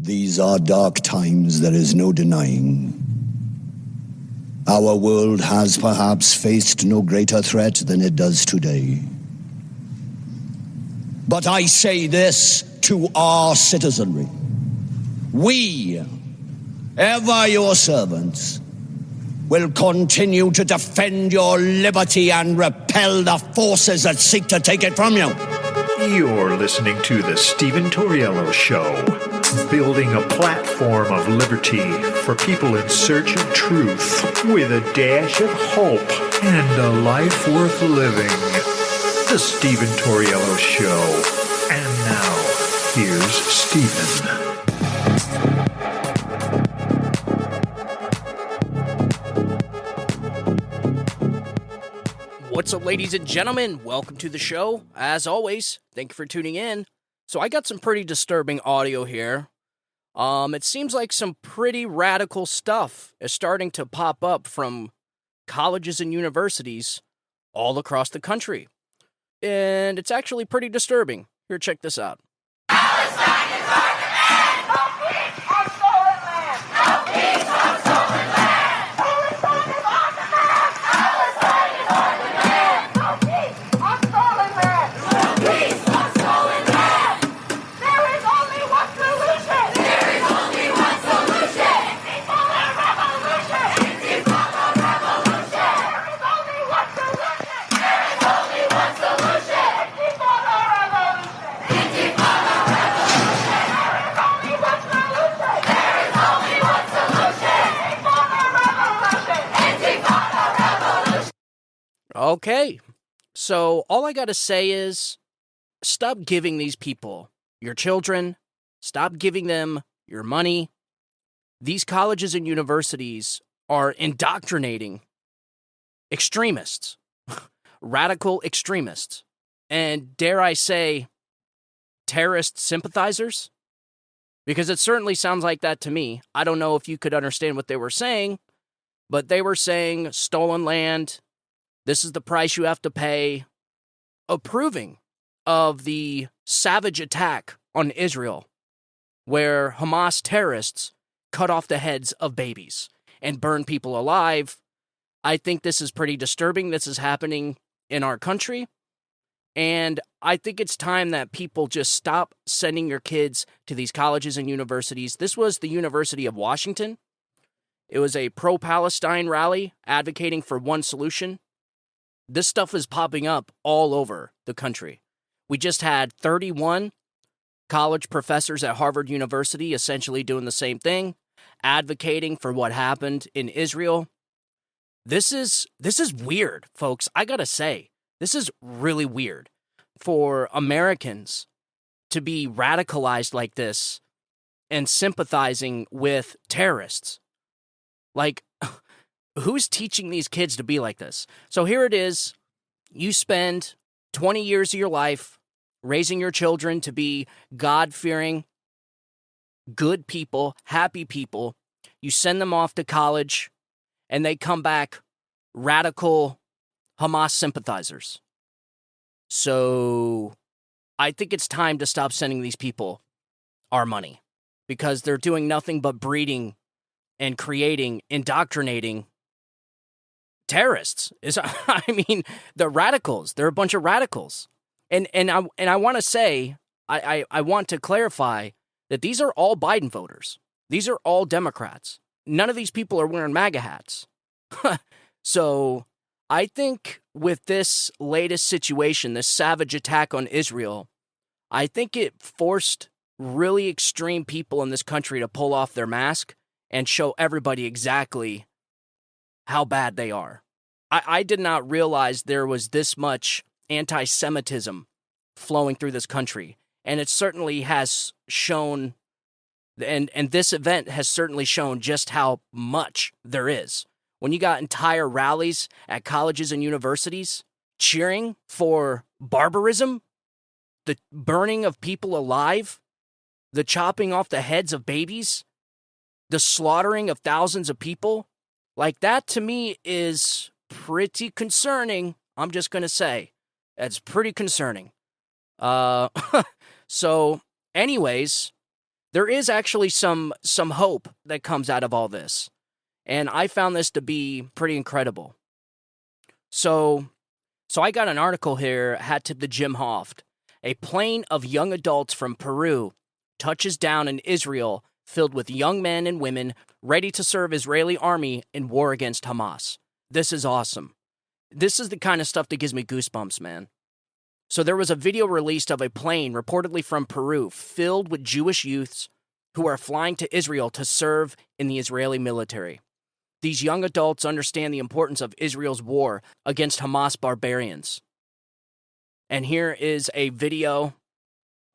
These are dark times, there is no denying. Our world has perhaps faced no greater threat than it does today. But I say this to our citizenry. We, ever your servants, will continue to defend your liberty and repel the forces that seek to take it from you. You're listening to the Steven Tauriello Show, building a platform of liberty for people in search of truth with a dash of hope and a life worth living. The Steven Tauriello Show. And now, here's Steven. What's up, ladies and gentlemen? Welcome to the show. As always, thank you for tuning in. So I got some pretty disturbing audio here. It seems like some pretty radical stuff is starting to pop up from colleges and universities all across the country. And it's actually pretty disturbing. Here, check this out. Palestine is our demand! No peace on stolen land! No peace on stolen land! Palestine is our demand! Palestine is our demand! No peace on stolen land! No peace on stolen land! There is only one solution! There is only one solution! Intifada revolution! Intifada revolution! There is only one solution! There is only one solution! Intifada revolution! Intifada revolution! There is only one solution! There is only one solution! Intifada revolution! Intifada revolution! Okay, so all I gotta say is, stop giving these people your children, stop giving them your money. These colleges and universities are indoctrinating extremists, radical extremists, and dare I say, terrorist sympathizers? Because it certainly sounds like that to me. I don't know if you could understand what they were saying, but they were saying stolen land, this is the price you have to pay, approving of the savage attack on Israel, where Hamas terrorists cut off the heads of babies and burn people alive. I think this is pretty disturbing. This is happening in our country. And I think it's time that people just stop sending your kids to these colleges and universities. This was the University of Washington. It was a pro-Palestine rally advocating for one solution. This stuff is popping up all over the country. We just had 31 college professors at Harvard University essentially doing the same thing, advocating for what happened in Israel. This is weird, folks. I gotta say, this is really weird for Americans to be radicalized like this and sympathizing with terrorists. Like, who's teaching these kids to be like this? So here it is. You spend 20 years of your life raising your children to be God-fearing, good people, happy people. You send them off to college, and they come back radical Hamas sympathizers. So I think it's time to stop sending these people our money, because they're doing nothing but breeding and creating, indoctrinating terrorists. I mean, the radicals. They're a bunch of radicals. And I want to say, I want to clarify that these are all Biden voters. These are all Democrats. None of these people are wearing MAGA hats. So I think with this latest situation, this savage attack on Israel, I think it forced really extreme people in this country to pull off their mask and show everybody exactly how bad they are. I did not realize there was this much anti-Semitism flowing through this country. And it certainly has shown, and this event has certainly shown just how much there is. When you got entire rallies at colleges and universities cheering for barbarism, the burning of people alive, the chopping off the heads of babies, the slaughtering of thousands of people, like that to me is pretty concerning. I'm just going to say, it's pretty concerning. So anyways, there is actually some hope that comes out of all this. And I found this to be pretty incredible. So I got an article here, hat tip to Jim Hoft. A plane of young adults from Peru touches down in Israel filled with young men and women ready to serve Israeli army in war against Hamas. This is awesome. This is the kind of stuff that gives me goosebumps, man. So there was a video released of a plane reportedly from Peru filled with Jewish youths who are flying to Israel to serve in the Israeli military. These young adults understand the importance of Israel's war against Hamas barbarians. And here is a video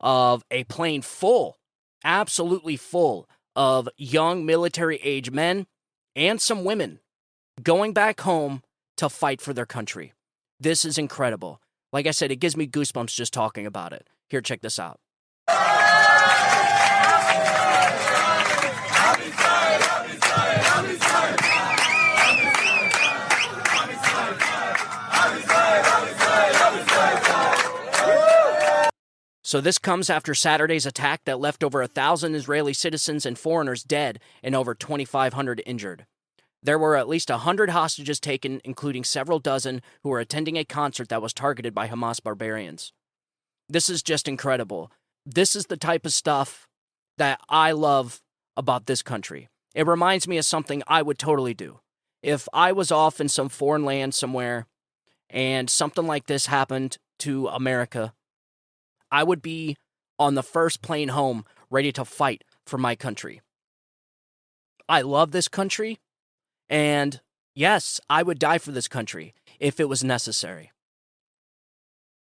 of a plane full, absolutely full, of young military-age men and some women going back home to fight for their country. This is incredible. Like I said, it gives me goosebumps just talking about it. Here, check this out. So this comes after Saturday's attack that left over 1,000 Israeli citizens and foreigners dead and over 2,500 injured. There were at least 100 hostages taken, including several dozen who were attending a concert that was targeted by Hamas barbarians. This is just incredible. This is the type of stuff that I love about this country. It reminds me of something I would totally do. If I was off in some foreign land somewhere and something like this happened to America, I would be on the first plane home ready to fight for my country. I love this country, and yes, I would die for this country if it was necessary.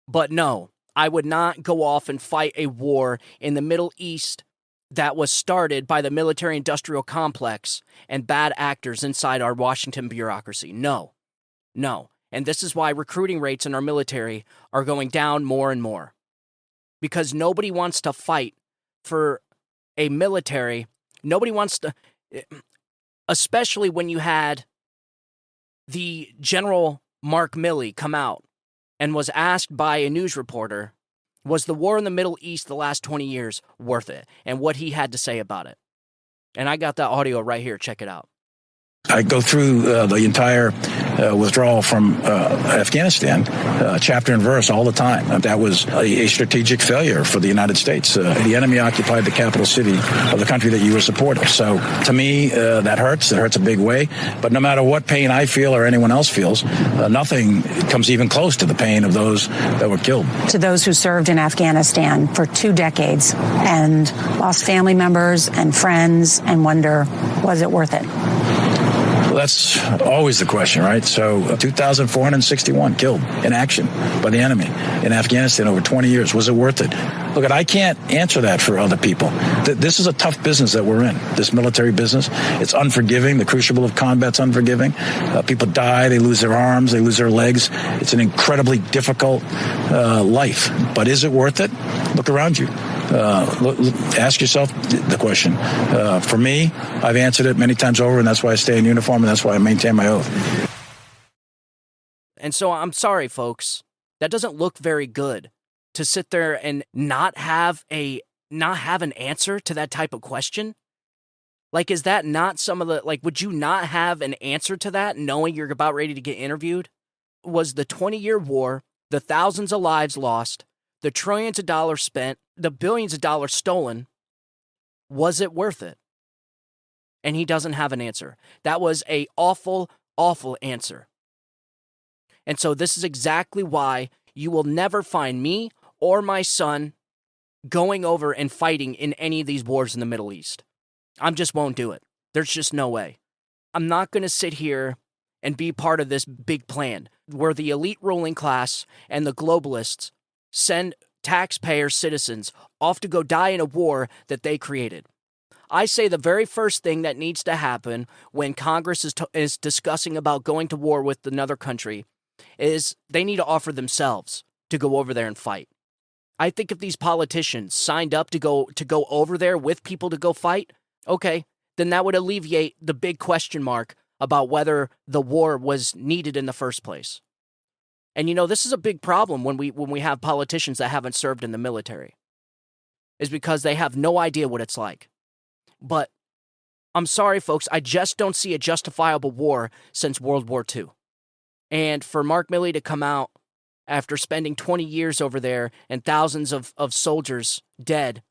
But no, I would not go off and fight a war in the Middle East that was started by the military-industrial complex and bad actors inside our Washington bureaucracy. No. And this is why recruiting rates in our military are going down more and more. Because nobody wants to fight for a military. Nobody wants to, especially when you had the General Mark Milley come out and was asked by a news reporter, was the war in the Middle East the last 20 years worth it? And what he had to say about it. And I got that audio right here. Check it out. I go through the entire withdrawal from Afghanistan, chapter and verse all the time. That was a strategic failure for the United States. The enemy occupied the capital city of the country that you were supporting. So to me, that hurts. It hurts a big way. But no matter what pain I feel or anyone else feels, nothing comes even close to the pain of those that were killed. To those who served in Afghanistan for 2 decades and lost family members and friends and wonder, was it worth it? Well, that's always the question, right? So 2,461 killed in action by the enemy in Afghanistan over 20 years. Was it worth it? Look, I can't answer that for other people. This is a tough business that we're in, this military business. It's unforgiving. The crucible of combat's unforgiving. People die. They lose their arms. They lose their legs. It's an incredibly difficult life. But is it worth it? Look around you. Ask yourself the question. For me, I've answered it many times over, and that's why I stay in uniform, and that's why I maintain my oath. And so I'm sorry, folks. That doesn't look very good to sit there and not have an answer to that type of question. Like, is that not some of the, would you not have an answer to that knowing you're about ready to get interviewed? Was the 20-year war, the thousands of lives lost, the trillions of dollars spent, the billions of dollars stolen, was it worth it? And he doesn't have an answer. That was a awful, awful answer. And so this is exactly why you will never find me or my son going over and fighting in any of these wars in the Middle East. I just won't do it. There's just no way. I'm not going to sit here and be part of this big plan where the elite ruling class and the globalists send taxpayer citizens off to go die in a war that they created. I say the very first thing that needs to happen when Congress is discussing about going to war with another country is they need to offer themselves to go over there and fight. I think if these politicians signed up to go over there with people to go fight, okay, then that would alleviate the big question mark about whether the war was needed in the first place. And this is a big problem when we have politicians that haven't served in the military. is because they have no idea what it's like. But I'm sorry, folks, I just don't see a justifiable war since World War II. And for Mark Milley to come out after spending 20 years over there and thousands of soldiers dead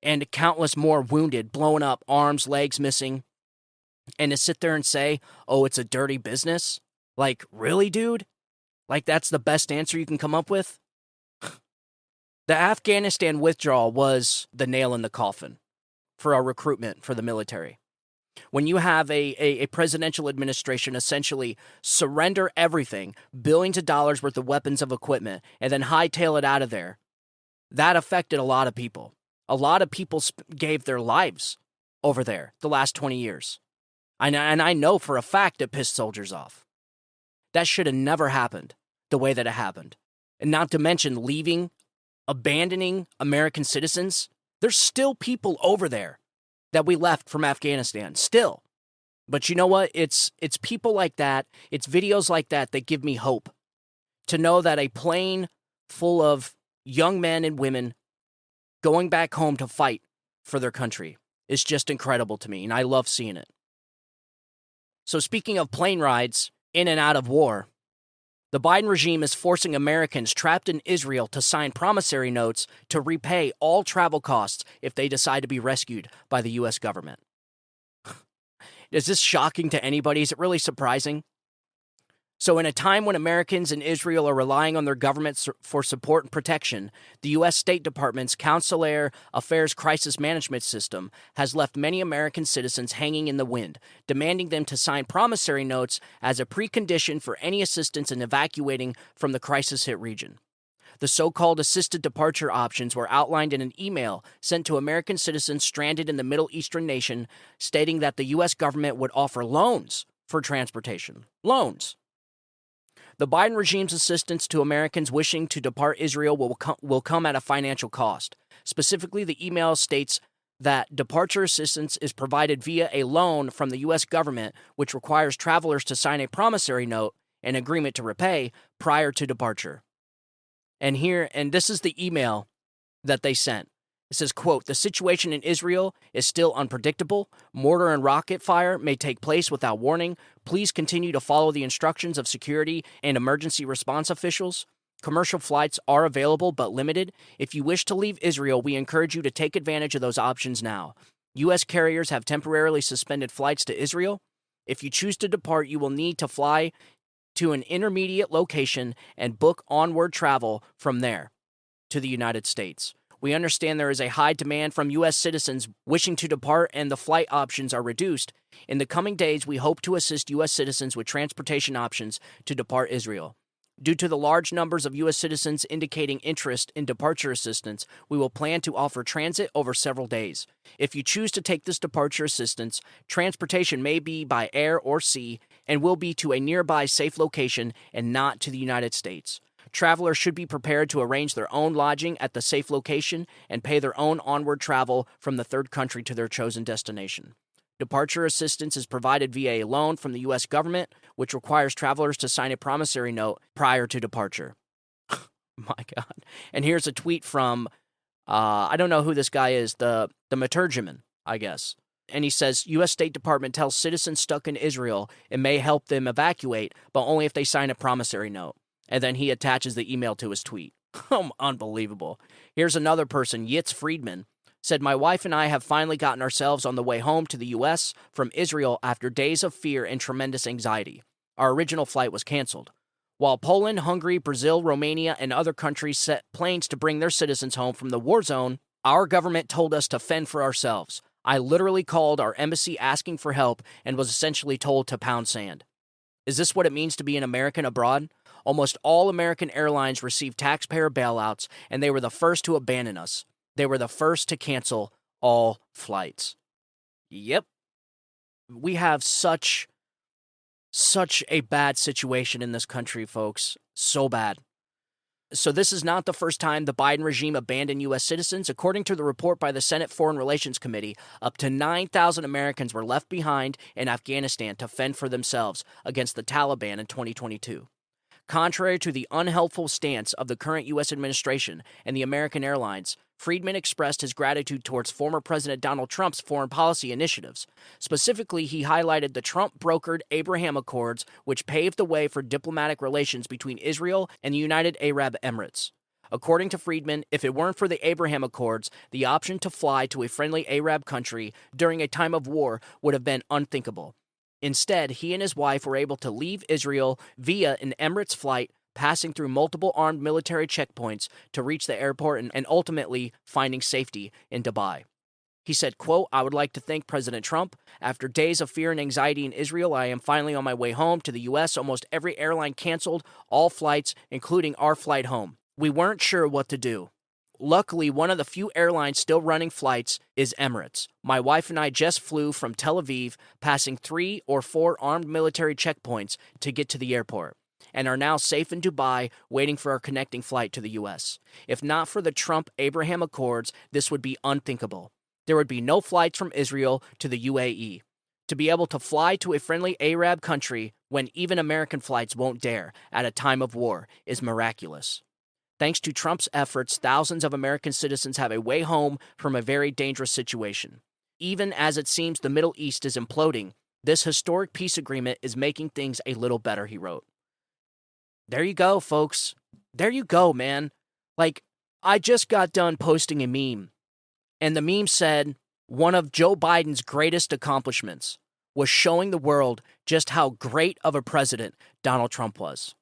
and countless more wounded, blown up, arms, legs missing, and to sit there and say, oh, it's a dirty business? Like, really, dude? Like, that's the best answer you can come up with? The Afghanistan withdrawal was the nail in the coffin for our recruitment for the military. When you have a presidential administration essentially surrender everything, billions of dollars worth of weapons of equipment, and then hightail it out of there, that affected a lot of people. A lot of people gave their lives over there the last 20 years. And I know for a fact it pissed soldiers off. That should have never happened the way that it happened. And not to mention leaving, abandoning American citizens. There's still people over there that we left from Afghanistan, still. But you know what? It's people like that, it's videos like that that give me hope. To know that a plane full of young men and women going back home to fight for their country is just incredible to me, and I love seeing it. So speaking of plane rides in and out of war, the Biden regime is forcing Americans trapped in Israel to sign promissory notes to repay all travel costs if they decide to be rescued by the U.S. government. Is this shocking to anybody? Is it really surprising? So in a time when Americans in Israel are relying on their government for support and protection, the U.S. State Department's Consular Affairs Crisis Management System has left many American citizens hanging in the wind, demanding them to sign promissory notes as a precondition for any assistance in evacuating from the crisis-hit region. The so-called assisted departure options were outlined in an email sent to American citizens stranded in the Middle Eastern nation, stating that the U.S. government would offer loans for transportation. Loans. The Biden regime's assistance to Americans wishing to depart Israel will come at a financial cost. Specifically, the email states that departure assistance is provided via a loan from the U.S. government, which requires travelers to sign a promissory note, an agreement to repay, prior to departure. And this is the email that they sent. It says, quote, "The situation in Israel is still unpredictable. Mortar and rocket fire may take place without warning. Please continue to follow the instructions of security and emergency response officials. Commercial flights are available but limited. If you wish to leave Israel, we encourage you to take advantage of those options now. U.S. carriers have temporarily suspended flights to Israel. If you choose to depart, you will need to fly to an intermediate location and book onward travel from there to the United States. We understand there is a high demand from U.S. citizens wishing to depart and the flight options are reduced. In the coming days, we hope to assist U.S. citizens with transportation options to depart Israel. Due to the large numbers of U.S. citizens indicating interest in departure assistance, we will plan to offer transit over several days. If you choose to take this departure assistance, transportation may be by air or sea and will be to a nearby safe location and not to the United States. Travelers should be prepared to arrange their own lodging at the safe location and pay their own onward travel from the third country to their chosen destination. Departure assistance is provided via a loan from the U.S. government, which requires travelers to sign a promissory note prior to departure." My God. And here's a tweet from, I don't know who this guy is, the Maturgiman, I guess. And he says, U.S. State Department tells citizens stuck in Israel it may help them evacuate, but only if they sign a promissory note. And then he attaches the email to his tweet. Unbelievable. Here's another person, Yitz Friedman, said, "My wife and I have finally gotten ourselves on the way home to the U.S. from Israel after days of fear and tremendous anxiety. Our original flight was canceled. While Poland, Hungary, Brazil, Romania, and other countries set planes to bring their citizens home from the war zone, our government told us to fend for ourselves. I literally called our embassy asking for help and was essentially told to pound sand. Is this what it means to be an American abroad? Almost all American airlines received taxpayer bailouts, and they were the first to abandon us. They were the first to cancel all flights." Yep. We have such a bad situation in this country, folks. So bad. So this is not the first time the Biden regime abandoned U.S. citizens. According to the report by the Senate Foreign Relations Committee, up to 9,000 Americans were left behind in Afghanistan to fend for themselves against the Taliban in 2022. Contrary to the unhelpful stance of the current U.S. administration and the American airlines, Friedman expressed his gratitude towards former President Donald Trump's foreign policy initiatives. Specifically, he highlighted the Trump-brokered Abraham Accords, which paved the way for diplomatic relations between Israel and the United Arab Emirates. According to Friedman, if it weren't for the Abraham Accords, the option to fly to a friendly Arab country during a time of war would have been unthinkable. Instead, he and his wife were able to leave Israel via an Emirates flight, passing through multiple armed military checkpoints to reach the airport and ultimately finding safety in Dubai. He said, quote, "I would like to thank President Trump. After days of fear and anxiety in Israel, I am finally on my way home to the U.S. Almost every airline canceled all flights, including our flight home. We weren't sure what to do. Luckily, one of the few airlines still running flights is Emirates. My wife and I just flew from Tel Aviv, passing 3 or 4 armed military checkpoints to get to the airport, and are now safe in Dubai, waiting for our connecting flight to the U.S. If not for the Trump-Abraham Accords, this would be unthinkable. There would be no flights from Israel to the UAE. To be able to fly to a friendly Arab country when even American flights won't dare at a time of war is miraculous. Thanks to Trump's efforts, thousands of American citizens have a way home from a very dangerous situation. Even as it seems the Middle East is imploding, this historic peace agreement is making things a little better," he wrote. There you go, folks. There you go, man. Like, I just got done posting a meme, and the meme said one of Joe Biden's greatest accomplishments was showing the world just how great of a president Donald Trump was.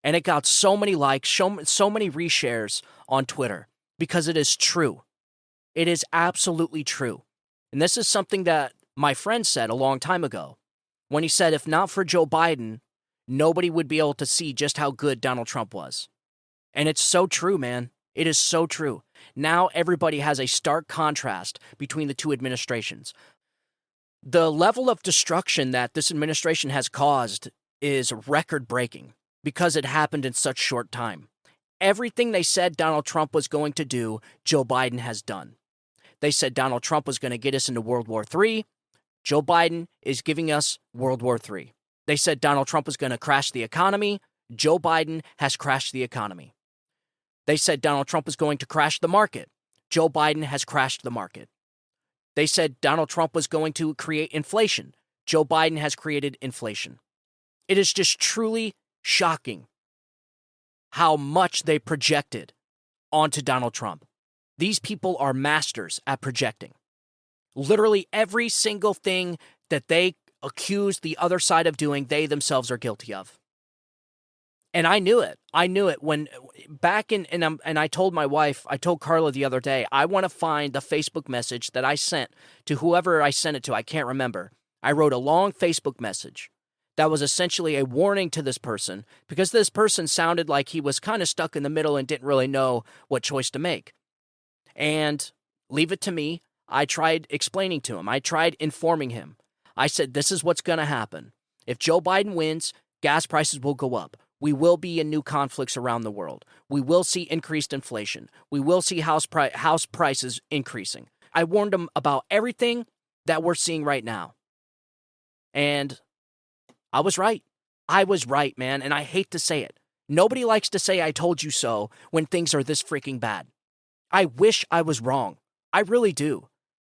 And it got so many likes, so many reshares on Twitter, because it is true. It is absolutely true. And this is something that my friend said a long time ago, when he said if not for Joe Biden, nobody would be able to see just how good Donald Trump was. And it's so true, man. It is so true. Now everybody has a stark contrast between the two administrations. The level of destruction that this administration has caused is record-breaking because it happened in such short time. Everything they said Donald Trump was going to do, Joe Biden has done. They said Donald Trump was going to get us into World War III. Joe Biden is giving us World War III. They said Donald Trump was going to crash the economy. Joe Biden has crashed the economy. They said Donald Trump was going to crash the market. Joe Biden has crashed the market. They said Donald Trump was going to create inflation. Joe Biden has created inflation. It is just truly shocking how much they projected onto Donald Trump. These people are masters at projecting. Literally every single thing that they accuse the other side of doing, they themselves are guilty of. And I knew it. I knew it when back in, and I told my wife, I told Carla the other day, I want to find the Facebook message that I sent to whoever I sent it to. I can't remember. I wrote a long Facebook message that was essentially a warning to this person because this person sounded like he was kind of stuck in the middle and didn't really know what choice to make. And leave it to me. I tried explaining to him. I tried informing him. I said, this is what's going to happen. If Joe Biden wins, gas prices will go up. We will be in new conflicts around the world. We will see increased inflation. We will see house prices increasing. I warned him about everything that we're seeing right now. And I was right. I was right, man. And I hate to say it. Nobody likes to say I told you so when things are this freaking bad. I wish I was wrong. I really do.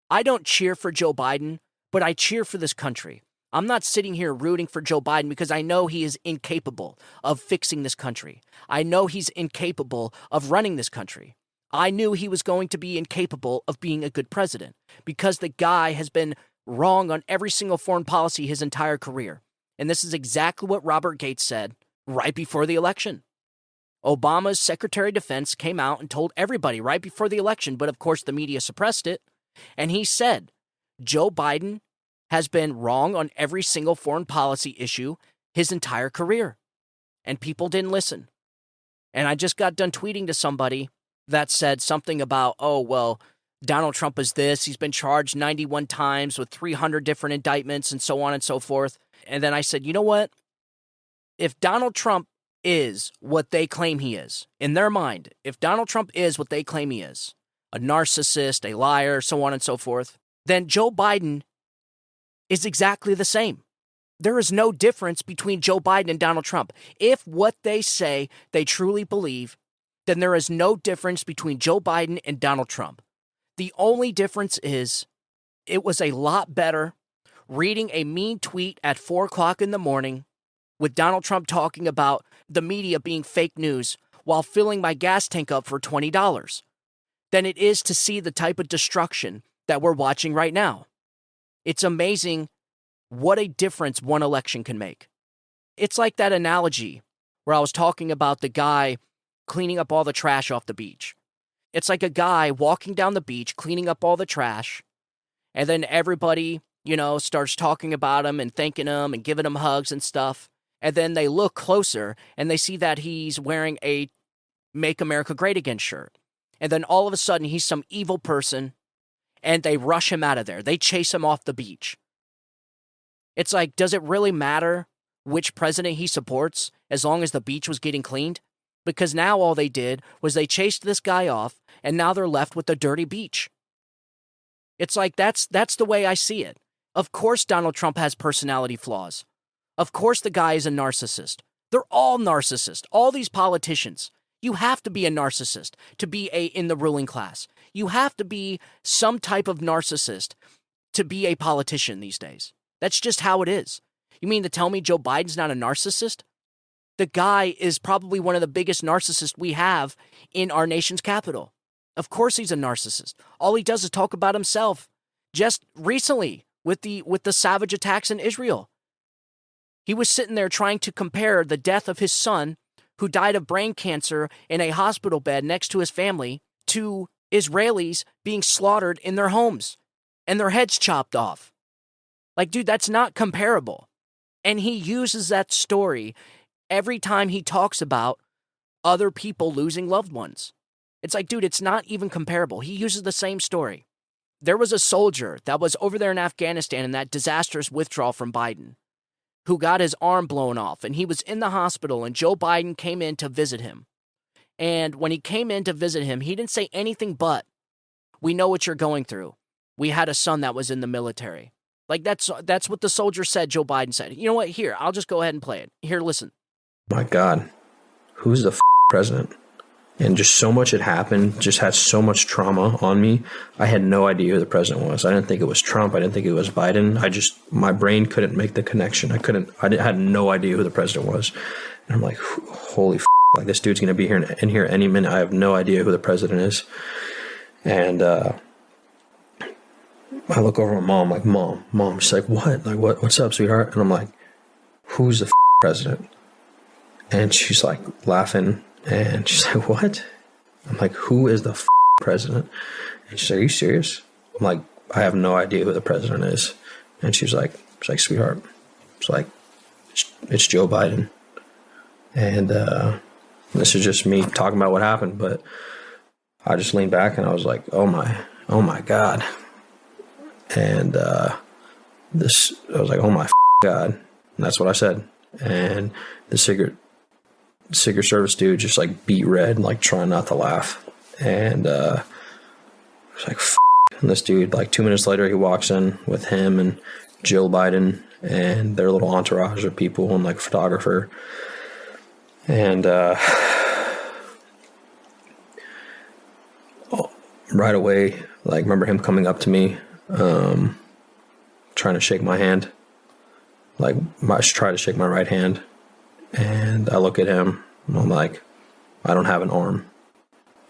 I don't cheer for Joe Biden, but I cheer for this country. I'm not sitting here rooting for Joe Biden because I know he is incapable of fixing this country. I know he's incapable of running this country. I knew he was going to be incapable of being a good president because the guy has been wrong on every single foreign policy his entire career. And this is exactly what Robert Gates said right before the election. Obama's Secretary of Defense came out and told everybody right before the election, but of course the media suppressed it. And he said, Joe Biden has been wrong on every single foreign policy issue his entire career. And people didn't listen. And I just got done tweeting to somebody that said something about, oh, well, Donald Trump is this. He's been charged 91 times with 300 different indictments and so on and so forth. And then I said, you know what? If Donald Trump is what they claim he is, in their mind, if Donald Trump is what they claim he is, a narcissist, a liar, so on and so forth, then Joe Biden is exactly the same. There is no difference between Joe Biden and Donald Trump. If what they say they truly believe, then there is no difference between Joe Biden and Donald Trump. The only difference is it was a lot better reading a mean tweet at 4 o'clock in the morning with Donald Trump talking about the media being fake news while filling my gas tank up for $20 than it is to see the type of destruction that we're watching right now. It's amazing what a difference one election can make. It's like that analogy where I was talking about the guy cleaning up all the trash off the beach. It's like a guy walking down the beach, cleaning up all the trash, and then everybody, starts talking about him and thanking him and giving him hugs and stuff. And then they look closer and they see that he's wearing a Make America Great Again shirt. And then all of a sudden he's some evil person and they rush him out of there. They chase him off the beach. It's like, does it really matter which president he supports as long as the beach was getting cleaned? Because now all they did was they chased this guy off, and now they're left with a dirty beach. It's like, that's the way I see it. Of course Donald Trump has personality flaws. Of course the guy is a narcissist. They're all narcissists. All these politicians. You have to be a narcissist to be in the ruling class. You have to be some type of narcissist to be a politician these days. That's just how it is. You mean to tell me Joe Biden's not a narcissist? The guy is probably one of the biggest narcissists we have in our nation's capital. Of course he's a narcissist. All he does is talk about himself. Just recently with the savage attacks in Israel, he was sitting there trying to compare the death of his son, who died of brain cancer in a hospital bed next to his family, to Israelis being slaughtered in their homes and their heads chopped off. Like, dude, that's not comparable. And he uses that story every time he talks about other people losing loved ones. It's like, dude, it's not even comparable. He uses the same story. There was a soldier that was over there in Afghanistan in that disastrous withdrawal from Biden who got his arm blown off, and he was in the hospital, and Joe Biden came in to visit him. And when he came in to visit him, he didn't say anything but, "We know what you're going through. We had a son that was in the military." Like, that's what the soldier said, Joe Biden said. You know what? Here, I'll just go ahead and play it. Here, listen. My God, who's the president? And just so much had happened, just had so much trauma on me. I had no idea who the president was. I didn't think it was Trump. I didn't think it was Biden. My brain couldn't make the connection. I had no idea who the president was. And I'm like, holy like this dude's going to be here in here any minute. I have no idea who the president is. And, I look over at my mom, like, Mom. She's like, what? Like, what's up, sweetheart? And I'm like, who's the president? And she's like laughing. And she's like, what? I'm like, who is the president? And she's like, are you serious? I'm like, I have no idea who the president is. And she's like, sweetheart, it's like, it's Joe Biden. And this is just me talking about what happened. But I just leaned back and I was like, oh my God. And I was like, oh my God. And that's what I said. And the Secret Service dude just like beat red, like trying not to laugh. And I was like, and this dude, like 2 minutes later, he walks in with him and Jill Biden and their little entourage of people and like a photographer. And right away, like, remember him coming up to me, trying to shake my hand. Like, I tried to shake my right hand. And I look at him and I'm like, I don't have an arm.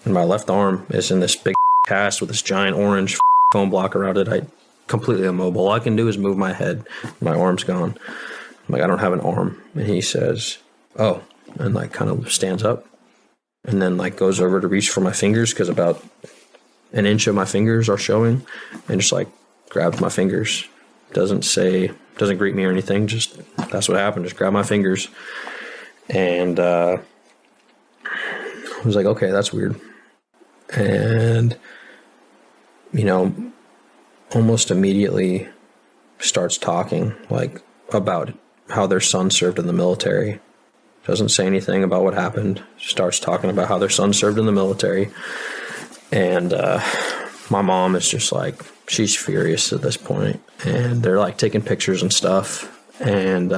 And my left arm is in this big cast with this giant orange foam block around it. I completely immobile. All I can do is move my head. My arm's gone. I'm like, I don't have an arm. And he says, oh, and like kind of stands up and then like goes over to reach for my fingers because about an inch of my fingers are showing, and just like grabs my fingers. Doesn't greet me or anything. Just, that's what happened. Just grab my fingers. And I was like, okay, that's weird. And, almost immediately starts talking like about how their son served in the military. Doesn't say anything about what happened. Starts talking about how their son served in the military. And my mom is just like, she's furious at this point. And they're like taking pictures and stuff. And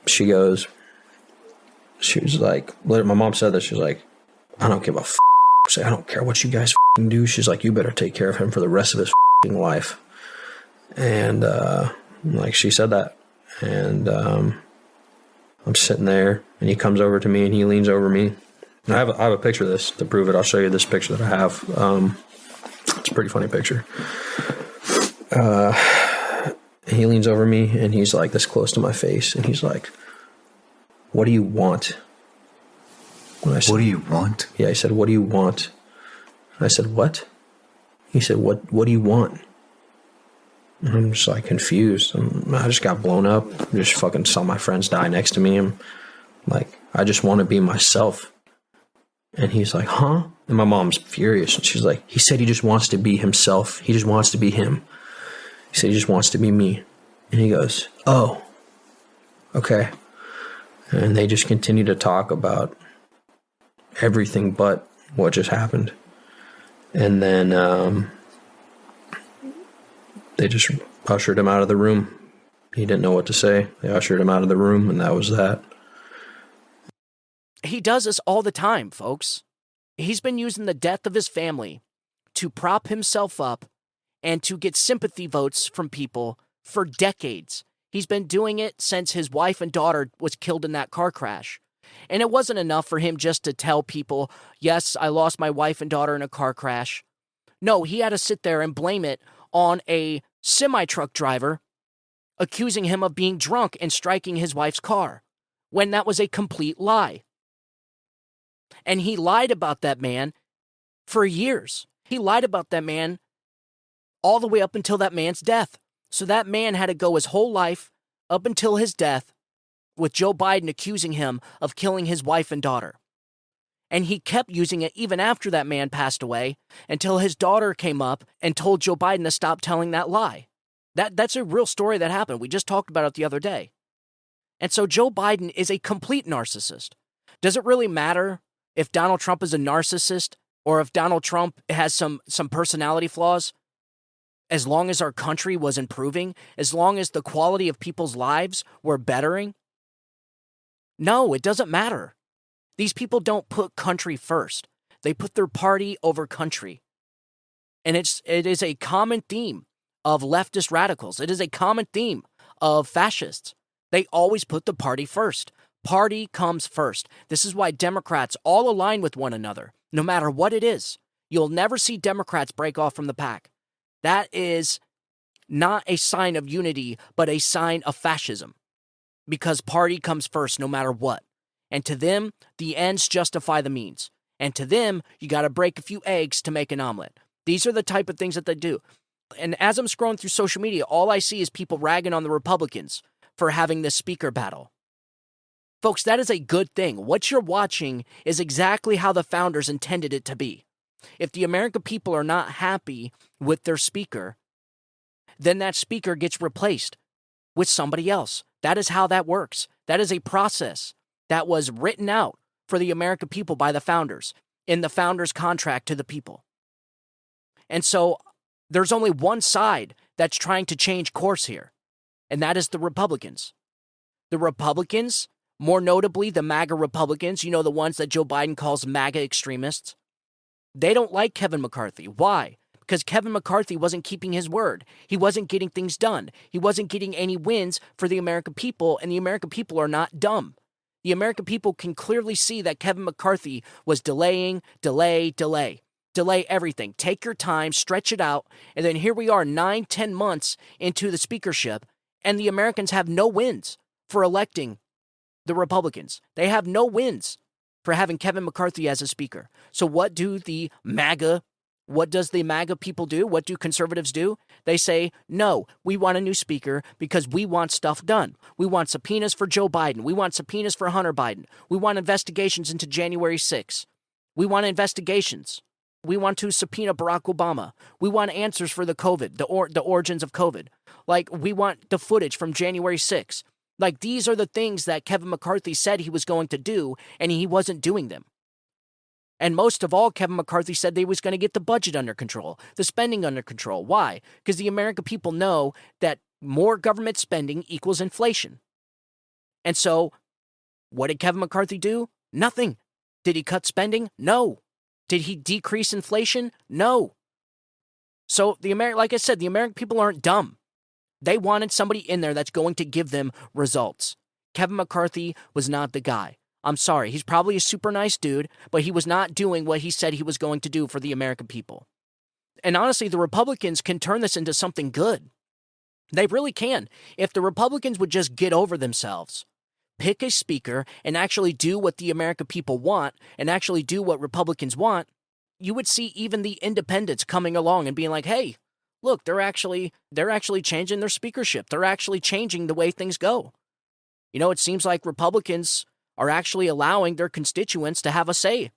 she goes, she was like, my mom said that, she was like, I don't give a f***. I don't care what you guys f***ing do. She's like, you better take care of him for the rest of his f***ing life. And like, she said that. And I'm sitting there, and he comes over to me, and he leans over me. And I have a picture of this to prove it. I'll show you this picture that I have. It's a pretty funny picture. He leans over me, and he's like this close to my face, and he's like, what do you want? And I said, what do you want? Yeah, he said, what do you want? And I said, what? He said, what do you want? And I'm just like confused. I just got blown up. Just fucking saw my friends die next to me. I'm like, I just want to be myself. And he's like, huh? And my mom's furious. And she's like, he said he just wants to be himself. He just wants to be him. He said he just wants to be me. And he goes, oh, okay. And they just continue to talk about everything but what just happened. And then they just ushered him out of the room. He didn't know what to say. They ushered him out of the room, and that was that. He does this all the time, folks. He's been using the death of his family to prop himself up and to get sympathy votes from people for decades. He's been doing it since his wife and daughter was killed in that car crash. And it wasn't enough for him just to tell people, yes, I lost my wife and daughter in a car crash. No, he had to sit there and blame it on a semi-truck driver accusing him of being drunk and striking his wife's car, when that was a complete lie. And he lied about that man for years. He lied about that man all the way up until that man's death. So that man had to go his whole life up until his death with Joe Biden accusing him of killing his wife and daughter. And he kept using it even after that man passed away until his daughter came up and told Joe Biden to stop telling that lie. That's a real story that happened. We just talked about it the other day. And so Joe Biden is a complete narcissist. Does it really matter if Donald Trump is a narcissist or if Donald Trump has some personality flaws? As long as our country was improving, as long as the quality of people's lives were bettering? No, it doesn't matter. These people don't put country first. They put their party over country. And it is a common theme of leftist radicals. It is a common theme of fascists. They always put the party first. Party comes first. This is why Democrats all align with one another, no matter what it is. You'll never see Democrats break off from the pack. That is not a sign of unity, but a sign of fascism. Because party comes first no matter what. And to them, the ends justify the means. And to them, you got to break a few eggs to make an omelet. These are the type of things that they do. And as I'm scrolling through social media, all I see is people ragging on the Republicans for having this speaker battle. Folks, that is a good thing. What you're watching is exactly how the founders intended it to be. If the American people are not happy with their speaker, then that speaker gets replaced with somebody else. That is how that works. That is a process that was written out for the American people by the founders in the founders' contract to the people. And so there's only one side that's trying to change course here, and that is the Republicans. The Republicans, more notably the MAGA Republicans, you know, the ones that Joe Biden calls MAGA extremists, they don't like Kevin McCarthy. Why? Because Kevin McCarthy wasn't keeping his word. He wasn't getting things done. He wasn't getting any wins for the American people, and the American people are not dumb. The American people can clearly see that Kevin McCarthy was delay everything. Take your time, stretch it out, and then here we are 9-10 months into the speakership, and the Americans have no wins for electing the Republicans. They have no wins for having Kevin McCarthy as a speaker. So what does the MAGA people do? What do conservatives do? They say, no, we want a new speaker because we want stuff done. We want subpoenas for Joe Biden. We want subpoenas for Hunter Biden. We want investigations into January 6th. We want investigations. We want to subpoena Barack Obama. We want answers for the COVID, the origins of COVID. Like, we want the footage from January 6th. Like, these are the things that Kevin McCarthy said he was going to do, and he wasn't doing them. And most of all, Kevin McCarthy said they was going to get the budget under control, the spending under control. Why? Because the American people know that more government spending equals inflation. And so What did Kevin McCarthy do? Nothing. Did he cut spending? No. Did he decrease inflation? No. So like I said, the American people aren't dumb. They wanted somebody in there that's going to give them results. Kevin McCarthy was not the guy. I'm sorry. He's probably a super nice dude, but he was not doing what he said he was going to do for the American people. And honestly, the Republicans can turn this into something good. They really can. If the Republicans would just get over themselves, pick a speaker, and actually do what the American people want, and actually do what Republicans want, you would see even the independents coming along and being like, hey, look, they're actually changing their speakership. They're actually changing the way things go. You know, it seems like Republicans are actually allowing their constituents to have a say.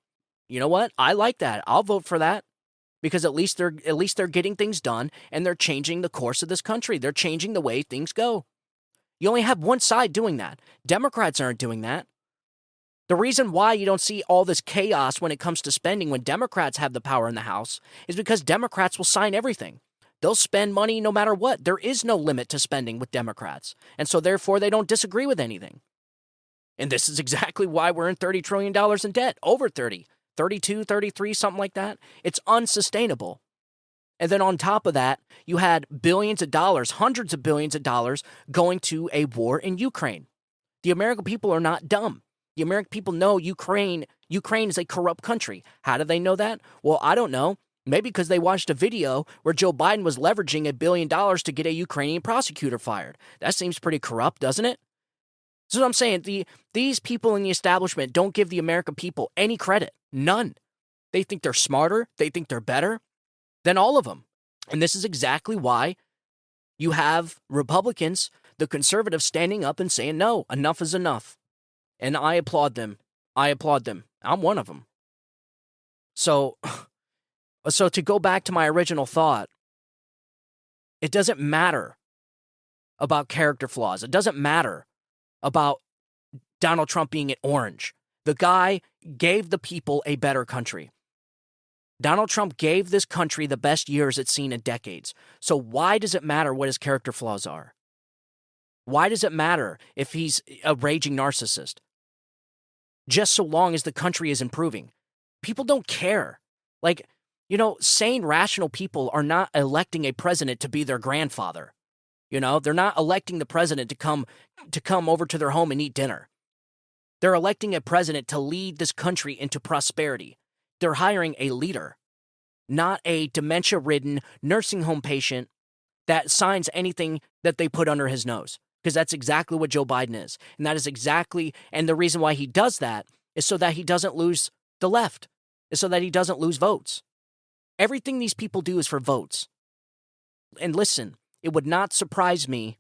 You know what? I like that. I'll vote for that because at least they're getting things done and they're changing the course of this country. They're changing the way things go. You only have one side doing that. Democrats aren't doing that. The reason why you don't see all this chaos when it comes to spending when Democrats have the power in the House is because Democrats will sign everything. They'll spend money no matter what. There is no limit to spending with Democrats. And so therefore they don't disagree with anything. And this is exactly why we're in $30 trillion in debt. Over 30, 32, 33, something like that. It's unsustainable. And then on top of that, you had billions of dollars, hundreds of billions of dollars going to a war in Ukraine. The American people are not dumb. The American people know Ukraine is a corrupt country. How do they know that? Well, I don't know. Maybe because they watched a video where Joe Biden was leveraging $1 billion to get a Ukrainian prosecutor fired. That seems pretty corrupt, doesn't it? So what I'm saying, these people in the establishment don't give the American people any credit. None. They think they're smarter. They think they're better than all of them. And this is exactly why you have Republicans, the conservatives, standing up and saying, no, enough is enough. And I applaud them. I'm one of them. So to go back to my original thought, it doesn't matter about character flaws. It doesn't matter about Donald Trump being an orange. The guy gave the people a better country. Donald Trump gave this country the best years it's seen in decades. So why does it matter what his character flaws are? Why does it matter if he's a raging narcissist? Just so long as the country is improving. People don't care. Like, sane, rational people are not electing a president to be their grandfather. They're not electing the president to come over to their home and eat dinner. They're electing a president to lead this country into prosperity. They're hiring a leader, not a dementia-ridden nursing home patient that signs anything that they put under his nose. Because that's exactly what Joe Biden is. And that is exactly, and the reason why he does that is so that he doesn't lose the left, is so that he doesn't lose votes. Everything these people do is for votes. And listen, it would not surprise me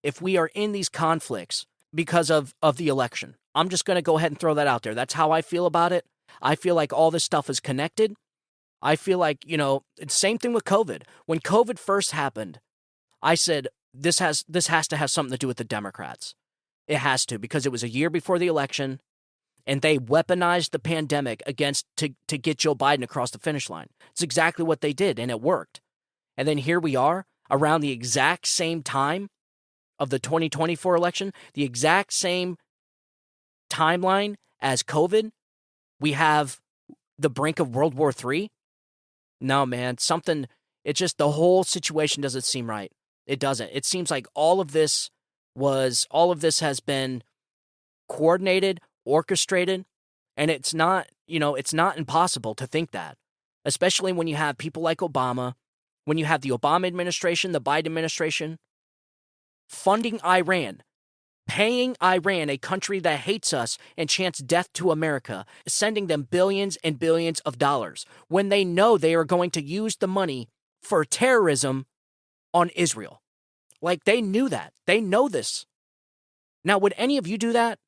if we are in these conflicts because of the election. I'm just going to go ahead and throw that out there. That's how I feel about it. I feel like all this stuff is connected. I feel like, it's same thing with COVID. When COVID first happened, I said, this has to have something to do with the Democrats. It has to, because it was a year before the election, and they weaponized the pandemic to get Joe Biden across the finish line. It's exactly what they did, and it worked. And then here we are, around the exact same time of the 2024 election, the exact same timeline as COVID. We have the brink of World War III. No, man, it's just the whole situation doesn't seem right. It doesn't. It seems like all of this has been coordinated, orchestrated, and it's not impossible to think that, especially when you have people like Obama, when you have the Obama administration, the Biden administration, funding Iran, paying Iran, a country that hates us and chants death to America, sending them billions and billions of dollars when they know they are going to use the money for terrorism on Israel. Like, they knew that. They know this. Now, would any of you do that?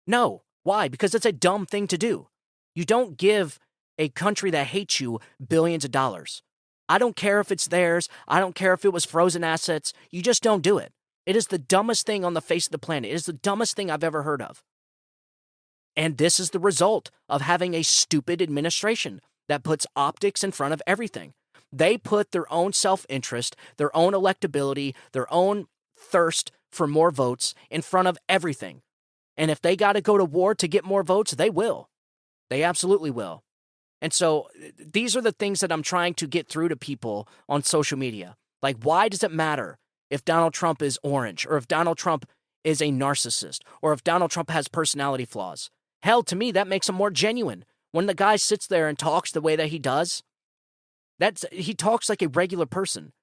No. Why? Because it's a dumb thing to do. You don't give a country that hates you billions of dollars. I don't care if it's theirs. I don't care if it was frozen assets. You just don't do it. It is the dumbest thing on the face of the planet. It is the dumbest thing I've ever heard of. And this is the result of having a stupid administration that puts optics in front of everything. They put their own self-interest, their own electability, their own thirst for more votes in front of everything. And if they got to go to war to get more votes, they will. They absolutely will. And so these are the things that I'm trying to get through to people on social media. Like, why does it matter if Donald Trump is orange, or if Donald Trump is a narcissist, or if Donald Trump has personality flaws? Hell, to me, that makes him more genuine. When the guy sits there and talks the way that he does, he talks like a regular person.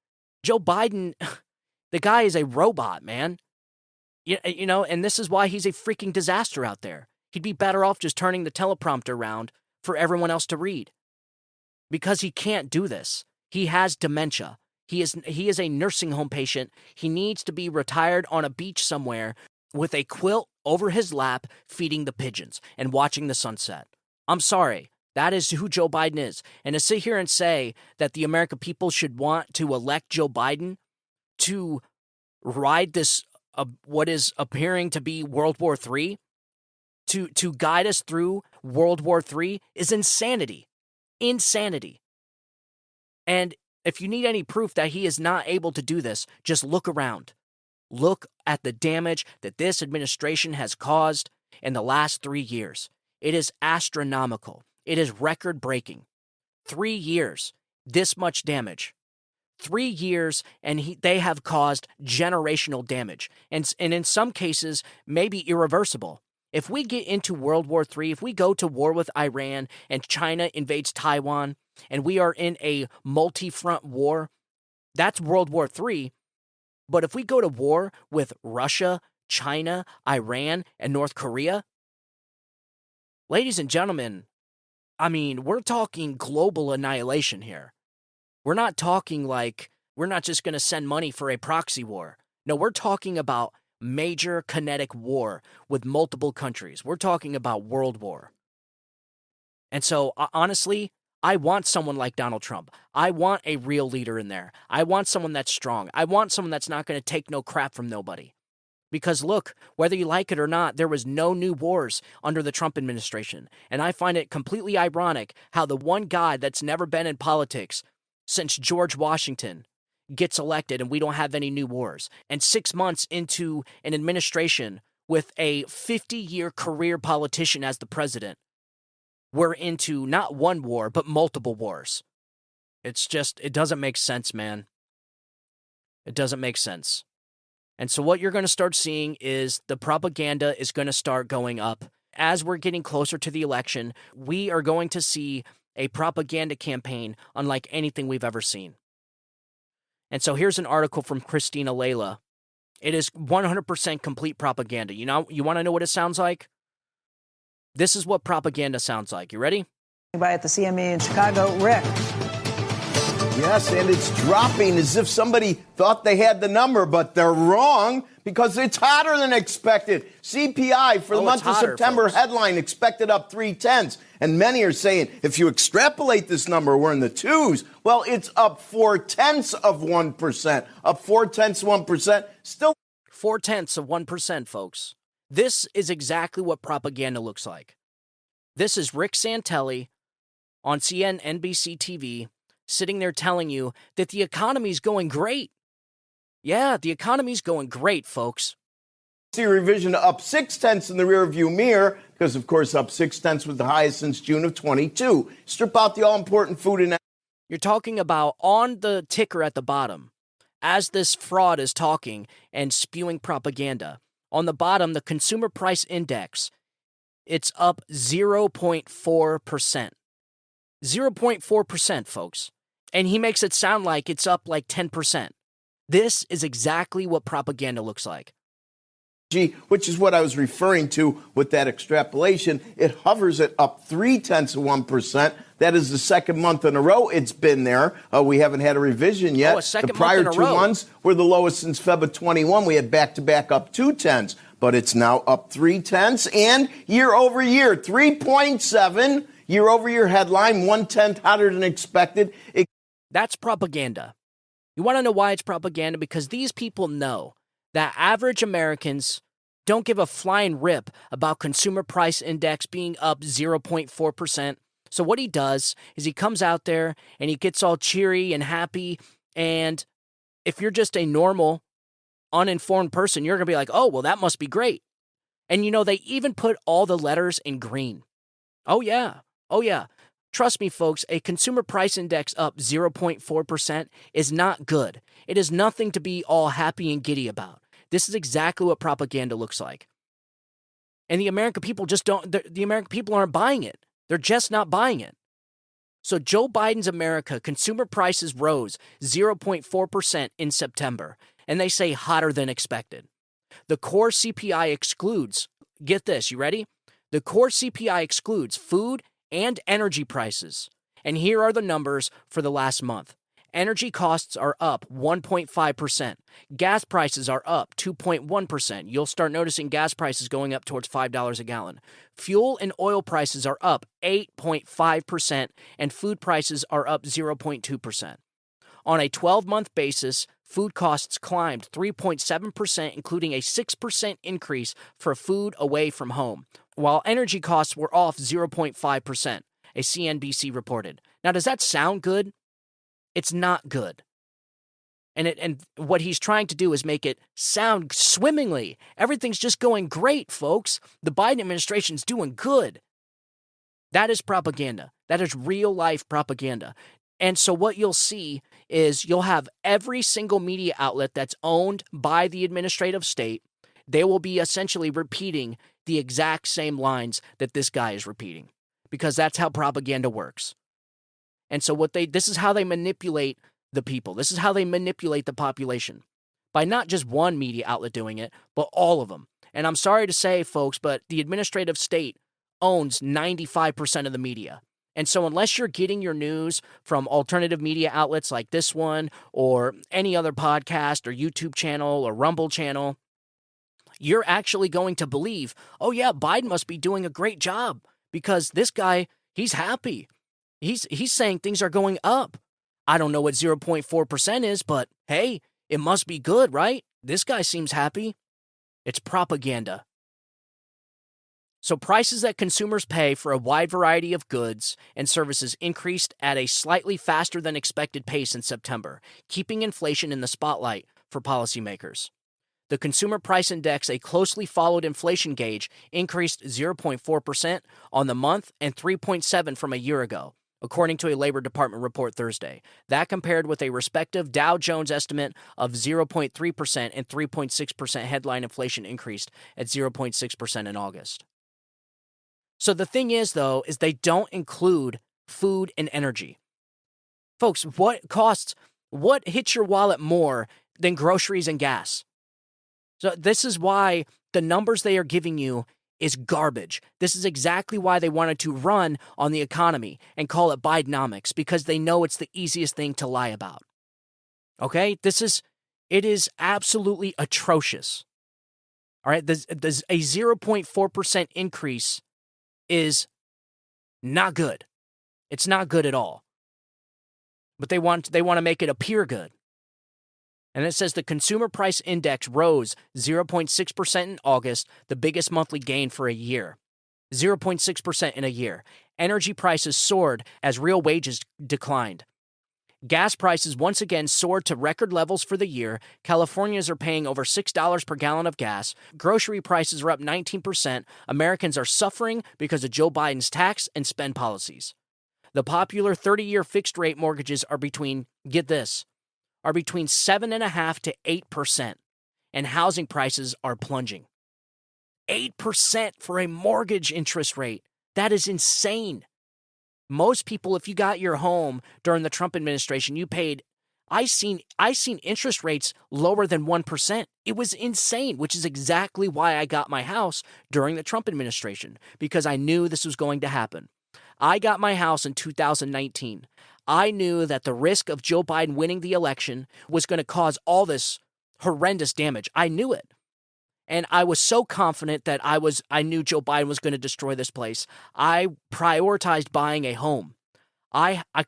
Joe Biden, the guy is a robot, man. You know, and this is why he's a freaking disaster out there. He'd be better off just turning the teleprompter around for everyone else to read. Because he can't do this. He has dementia. He is a nursing home patient. He needs to be retired on a beach somewhere with a quilt over his lap, feeding the pigeons and watching the sunset. I'm sorry. That is who Joe Biden is. And to sit here and say that the American people should want to elect Joe Biden to ride this, what is appearing to be World War III, to guide us through World War III is insanity. Insanity. And if you need any proof that he is not able to do this, just look around. Look at the damage that this administration has caused in the last 3 years. It is astronomical. It is record-breaking. 3 years, this much damage. 3 years, and they have caused generational damage. And in some cases, maybe irreversible. If we get into World War III, if we go to war with Iran and China invades Taiwan, and we are in a multi-front war, that's World War III. But if we go to war with Russia, China, Iran, and North Korea, ladies and gentlemen, I mean, we're talking global annihilation here. We're not talking like we're not just going to send money for a proxy war. No, we're talking about major kinetic war with multiple countries. We're talking about world war. And so, honestly, I want someone like Donald Trump. I want a real leader in there. I want someone that's strong. I want someone that's not going to take no crap from nobody. Because look, whether you like it or not, there was no new wars under the Trump administration. And I find it completely ironic how the one guy that's never been in politics since George Washington gets elected and we don't have any new wars. And 6 months into an administration with a 50-year career politician as the president, we're into not one war, but multiple wars. It's just, it doesn't make sense, man. It doesn't make sense. And so what you're going to start seeing is the propaganda is going to start going up. As we're getting closer to the election, we are going to see a propaganda campaign unlike anything we've ever seen. And so here's an article from Christina Layla. It is 100% complete propaganda. You want to know what it sounds like? This is what propaganda sounds like. You ready? By at the CME in Chicago, Rick. Yes, and it's dropping as if somebody thought they had the number, but they're wrong because it's hotter than expected. CPI for the month of September, folks. Headline expected up 0.3. And many are saying if you extrapolate this number, we're in the twos. Well, it's up 0.4%, up 0.4%, still 0.4%, folks. This is exactly what propaganda looks like. This is Rick Santelli on CNBC TV sitting there telling you that the economy's going great. Yeah, the economy's going great, folks. See revision to up 0.6 in the rearview mirror because, of course, up 0.6 was the highest since June of 22. Strip out the all-important food and... You're talking about on the ticker at the bottom, as this fraud is talking and spewing propaganda. On the bottom, the consumer price index, it's up 0.4%. 0.4%, folks. And he makes it sound like it's up like 10%. This is exactly what propaganda looks like. Which is what I was referring to with that extrapolation. It hovers at up 0.3%. That is the second month in a row it's been there. We haven't had a revision yet. The prior 2 months were the lowest since February 21. We had back-to-back up 0.2, but it's now up 0.3. And year-over-year, 3.7. Year-over-year headline, 1/10 hotter than expected. That's propaganda. You want to know why it's propaganda? Because these people know that average Americans don't give a flying rip about consumer price index being up 0.4%. So what he does is he comes out there and he gets all cheery and happy. And if you're just a normal, uninformed person, you're going to be like, oh, well, that must be great. And they even put all the letters in green. Oh, yeah. Oh, yeah. Trust me, folks, a consumer price index up 0.4% is not good. It is nothing to be all happy and giddy about. This is exactly what propaganda looks like. And the American people the American people aren't buying it. They're just not buying it. So Joe Biden's America, consumer prices rose 0.4% in September, and they say hotter than expected. The core CPI excludes, get this, you ready? The core CPI excludes food and energy prices. And here are the numbers for the last month. Energy costs are up 1.5%. Gas prices are up 2.1%. You'll start noticing gas prices going up towards $5 a gallon. Fuel and oil prices are up 8.5%, and food prices are up 0.2%. On a 12-month basis, food costs climbed 3.7%, including a 6% increase for food away from home, while energy costs were off 0.5%, a CNBC reported. Now, does that sound good? It's not good. And what he's trying to do is make it sound swimmingly. Everything's just going great, folks. The Biden administration's doing good. That is propaganda. That is real-life propaganda. And so what you'll see is you'll have every single media outlet that's owned by the administrative state. They will be essentially repeating the exact same lines that this guy is repeating, because that's how propaganda works. And so this is how they manipulate the people. This is how they manipulate the population, by not just one media outlet doing it, but all of them. And I'm sorry to say, folks, but the administrative state owns 95% of the media. And so unless you're getting your news from alternative media outlets like this one or any other podcast or YouTube channel or Rumble channel, you're actually going to believe, oh yeah, Biden must be doing a great job because this guy, he's happy. He's saying things are going up. I don't know what 0.4% is, but hey, it must be good, right? This guy seems happy. It's propaganda. So prices that consumers pay for a wide variety of goods and services increased at a slightly faster than expected pace in September, keeping inflation in the spotlight for policymakers. The Consumer Price Index, a closely followed inflation gauge, increased 0.4% on the month and 3.7% from a year ago, according to a Labor Department report Thursday. That compared with a respective Dow Jones estimate of 0.3% and 3.6% headline inflation increased at 0.6% in August. So the thing is, though, is they don't include food and energy. Folks, what hits your wallet more than groceries and gas? So this is why the numbers they are giving you is garbage. This is exactly why they wanted to run on the economy and call it Bidenomics, because they know it's the easiest thing to lie about. Okay? It is absolutely atrocious. All right? There's a 0.4% increase is not good. It's not good at all. But they want to make it appear good. And it says the Consumer Price Index rose 0.6% in August, the biggest monthly gain for a year. 0.6% in a year. Energy prices soared as real wages declined. Gas prices once again soared to record levels for the year. Californians are paying over $6 per gallon of gas. Grocery prices are up 19%. Americans are suffering because of Joe Biden's tax and spend policies. The popular 30-year fixed-rate mortgages are between 7.5% to 8%, and housing prices are plunging. 8% for a mortgage interest rate. That is insane. Most people, if you got your home during the Trump administration, you paid, I seen interest rates lower than 1%. It was insane, which is exactly why I got my house during the Trump administration, because I knew this was going to happen. I got my house in 2019. I knew that the risk of Joe Biden winning the election was going to cause all this horrendous damage. I knew it. And I was so confident that I knew Joe Biden was going to destroy this place. I prioritized buying a home.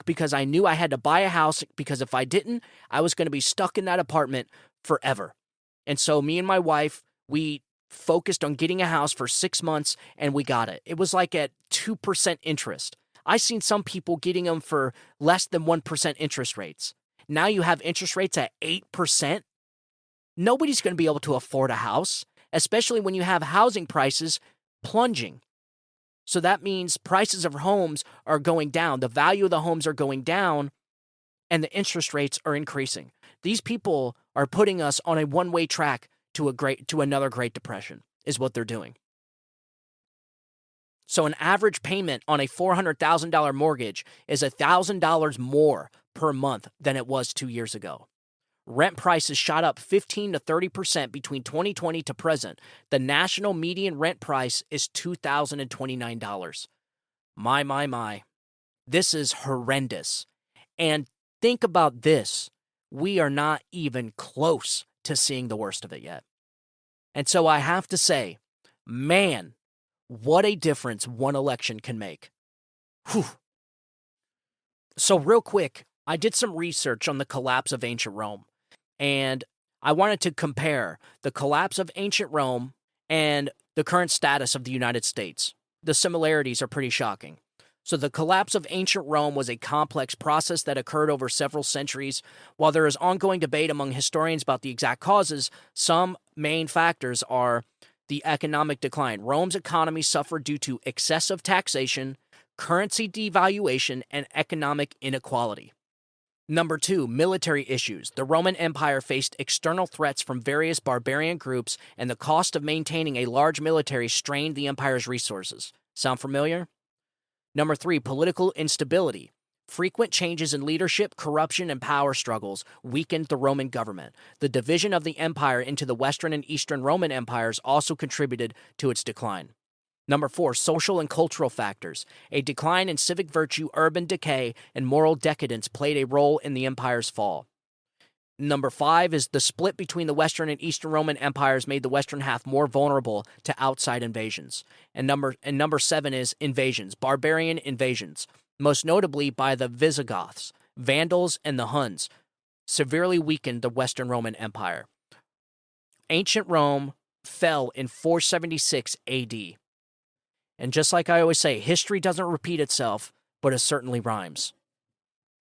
Because I knew I had to buy a house, because if I didn't, I was going to be stuck in that apartment forever. And so me and my wife, we focused on getting a house for 6 months, and we got it. It was like at 2% interest. I seen some people getting them for less than 1% interest rates. Now you have interest rates at 8%. Nobody's going to be able to afford a house. especially when you have housing prices plunging. So that means prices of homes are going down. The value of the homes are going down, and the interest rates are increasing. These people are putting us on a one-way track to another Great Depression, is what they're doing. So an average payment on a $400,000 mortgage is $1,000 more per month than it was 2 years ago. Rent prices shot up 15 to 30% between 2020 to present. The national median rent price is $2,029. My. This is horrendous. And think about this. We are not even close to seeing the worst of it yet. And so I have to say, man, what a difference one election can make. Whew. So real quick, I did some research on the collapse of ancient Rome, and I wanted to compare the collapse of ancient Rome and the current status of the United States. The similarities are pretty shocking. So the collapse of ancient Rome was a complex process that occurred over several centuries. While there is ongoing debate among historians about the exact causes, some main factors are the economic decline. Rome's economy suffered due to excessive taxation, currency devaluation, and economic inequality. Number 2, military issues. The Roman Empire faced external threats from various barbarian groups, and the cost of maintaining a large military strained the empire's resources. Sound familiar? Number 3, political instability. Frequent changes in leadership, corruption, and power struggles weakened the Roman government. The division of the empire into the Western and Eastern Roman empires also contributed to its decline. Number 4, social and cultural factors. A decline in civic virtue, urban decay, and moral decadence played a role in the empire's fall. Number 5 is the split between the Western and Eastern Roman empires made the Western half more vulnerable to outside invasions. And number 7 is invasions, barbarian invasions, most notably by the Visigoths, Vandals, and the Huns, severely weakened the Western Roman Empire. Ancient Rome fell in 476 AD. And just like I always say, history doesn't repeat itself, but it certainly rhymes.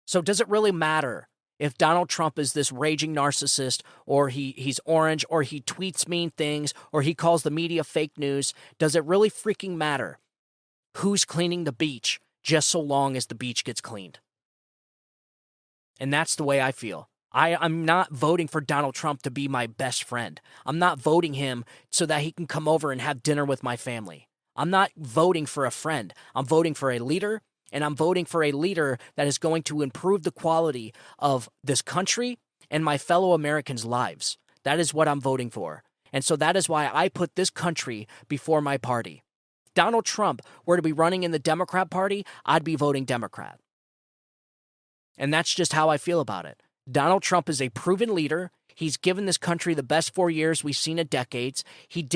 So does it really matter if Donald Trump is this raging narcissist, or he's orange, or he tweets mean things, or he calls the media fake news? Does it really freaking matter who's cleaning the beach, just so long as the beach gets cleaned? And that's the way I feel. I'm not voting for Donald Trump to be my best friend. I'm not voting him so that he can come over and have dinner with my family. I'm not voting for a friend. I'm voting for a leader, and I'm voting for a leader that is going to improve the quality of this country and my fellow Americans' lives. That is what I'm voting for. And so that is why I put this country before my party. If Donald Trump were to be running in the Democrat Party, I'd be voting Democrat. And that's just how I feel about it. Donald Trump is a proven leader. He's given this country the best 4 years we've seen in decades. He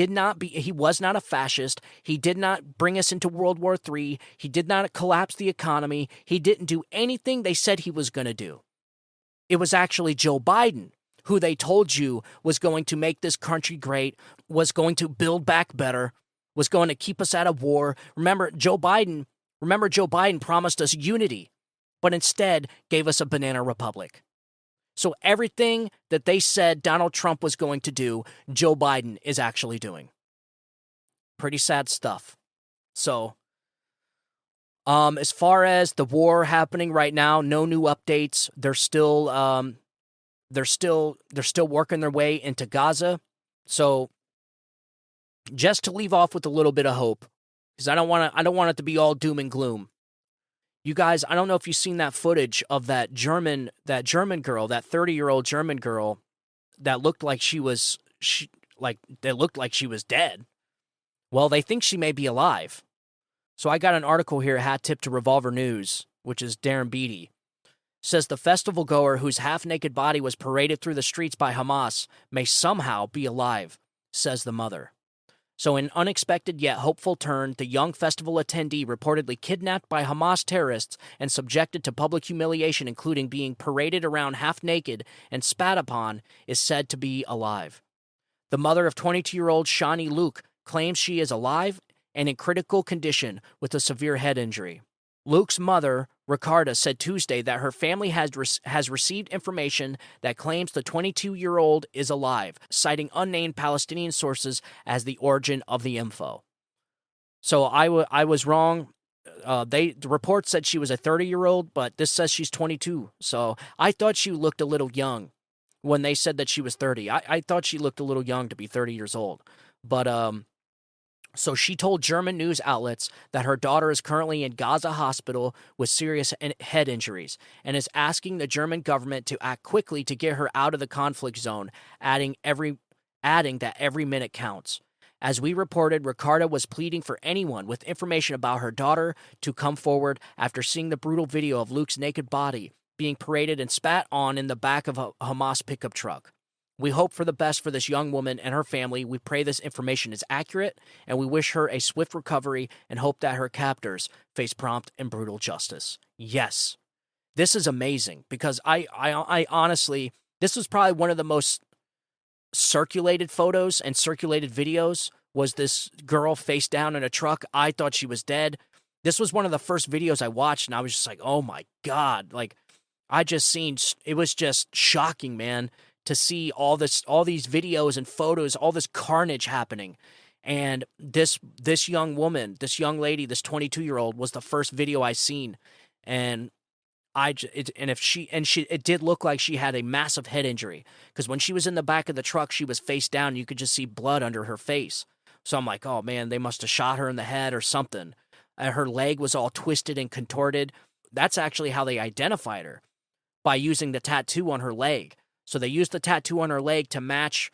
was not a fascist. He did not bring us into World War III. He did not collapse the economy. He didn't do anything they said he was going to do. It was actually Joe Biden who they told you was going to make this country great, was going to build back better, was going to keep us out of war. Remember Joe Biden promised us unity, but instead gave us a banana republic. So everything that they said Donald Trump was going to do, Joe Biden is actually doing. Pretty sad stuff. So, as far as the war happening right now, no new updates. They're still working their way into Gaza. So, just to leave off with a little bit of hope, because I don't want it to be all doom and gloom. You guys, I don't know if you've seen that footage of that German girl, that 30-year-old German girl that looked like she was dead. Well, they think she may be alive. So I got an article here, hat tip to Revolver News, which is Darren Beatty. Says the festival goer whose half-naked body was paraded through the streets by Hamas may somehow be alive, says the mother. So in unexpected yet hopeful turn, the young festival attendee reportedly kidnapped by Hamas terrorists and subjected to public humiliation, including being paraded around half-naked and spat upon, is said to be alive. The mother of 22-year-old Shani Luke claims she is alive and in critical condition with a severe head injury. Luke's mother, Ricarda, said Tuesday that her family has received information that claims the 22-year-old is alive, citing unnamed Palestinian sources as the origin of the info. So I was wrong. The report said she was a 30-year-old, but this says she's 22. So I thought she looked a little young when they said that she was 30. I thought she looked a little young to be 30 years old. But so she told German news outlets that her daughter is currently in Gaza hospital with serious head injuries and is asking the German government to act quickly to get her out of the conflict zone, adding that every minute counts. As we reported, Ricarda was pleading for anyone with information about her daughter to come forward after seeing the brutal video of Luke's naked body being paraded and spat on in the back of a Hamas pickup truck. We hope for the best for this young woman and her family. We pray this information is accurate, and we wish her a swift recovery and hope that her captors face prompt and brutal justice. Yes, this is amazing because I honestly, this was probably one of the most circulated photos and circulated videos was this girl face down in a truck. I thought she was dead. This was one of the first videos I watched, and I was just like, oh my God. Like, it was just shocking, man, to see all these videos and photos, all this carnage happening. And this young woman, this young lady, this 22-year-old was the first video I seen. And it did look like she had a massive head injury because when she was in the back of the truck, she was face down. You could just see blood under her face. So I'm like, oh man, they must have shot her in the head or something. Her leg was all twisted and contorted. That's actually how they identified her, by using the tattoo on her leg. So they used the tattoo on her leg to match